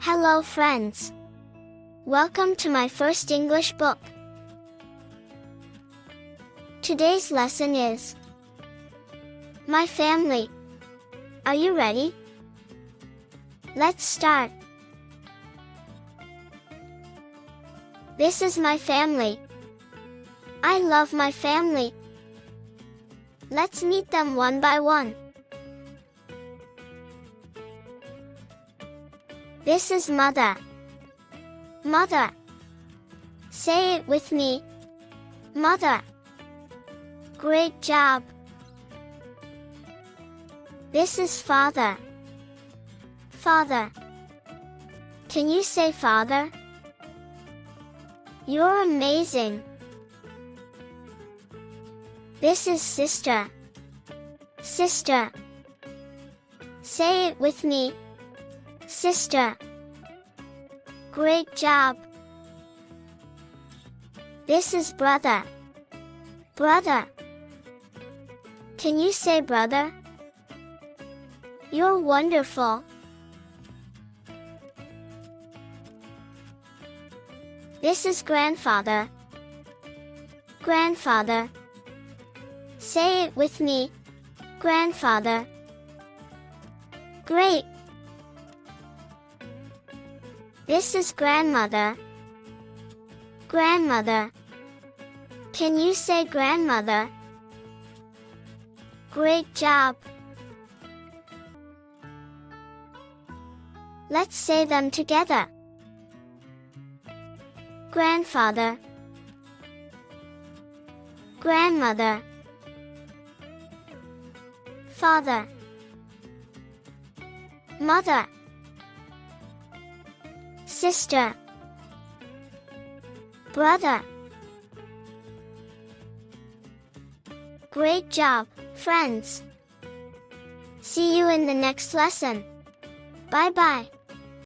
Hello friends! Welcome to my first English book. Today's lesson is My Family. Are you ready? Let's start. This is my family. I love my family. Let's meet them one by one. This is Mother. Mother. Say it with me. Mother. Great job. This is Father. Father. Can you say Father? You're amazing. This is Sister. Sister. Say it with me. Sister. Great job. This is Brother. Brother. Can you say Brother? You're wonderful. This is Grandfather. Grandfather. Say it with me. Grandfather. Great. This is Grandmother. Grandmother. Can you say Grandmother? Great job. Let's say them together. Grandfather. Grandmother. Father. Mother. Sister. Brother. Great job, friends. See you in the next lesson. Bye-bye.